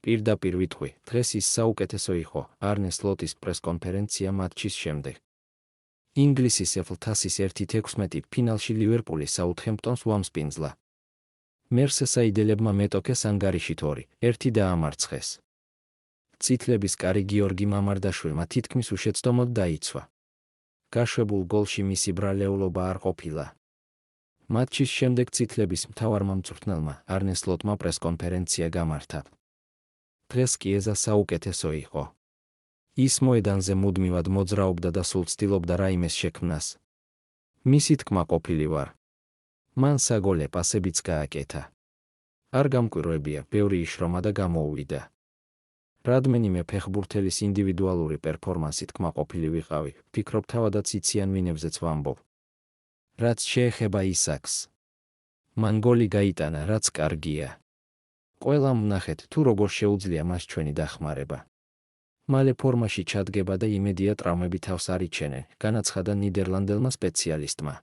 პირდაპირ ვიტყვი, დღეს ის საუკეთესო იყო, არნე სლოტის პრესკონფერენცია მატჩის შემდეგ. ინგლისის EFL თასის 1/16 ფინალში ლივერპული საუთჰემპტონს უამსპინძლა. მერსესაიდელებმა მეტოქეს ანგარიში 2-1 დაამარცხეს. წითლების კარი გიორგი მამარდაშვილმა თითქმის უშეცდომოდ დაიცვა. გაშვებულ გოლში მისი ბრალეულობა არ ყოფილა. მატჩის შემდეგ წითლების მთავარმა მწვრთნელმა არნე სლოტმა პრესკონფერენცია გამართა. დღეს კი ეზა საუკეთესო იყო. ის მოედანზე მუდმივად მოძრაობდა და სულ ცდილობდა რაიმეს შექმნას. მისი თქმა ყოფილი ვარ. მან საგოლე პასებიც გააკეთა. არ გამკვირვებია, ბევრი იშრომა და გამოუვიდა. რადმენიმე ფეხბურთელის ინდივიდუალური პერფორმანსით კმაყოფილი ვიყავი, ვფიქრობ თავადაც იციან ვინებზეც ვამბობ. რაც შეეხება ისაკს. მან გოლი გაიტანა, რაც კარგია. ყველამ ვნახეთ, თუ როგორ შეუძლია მას ჩვენი დახმარება. მალე ფორმაში ჩადგება და იმედია ტრავმები თავს არ იჩენენ, განაცხადა ნიდერლანდელმა სპეციალისტმა.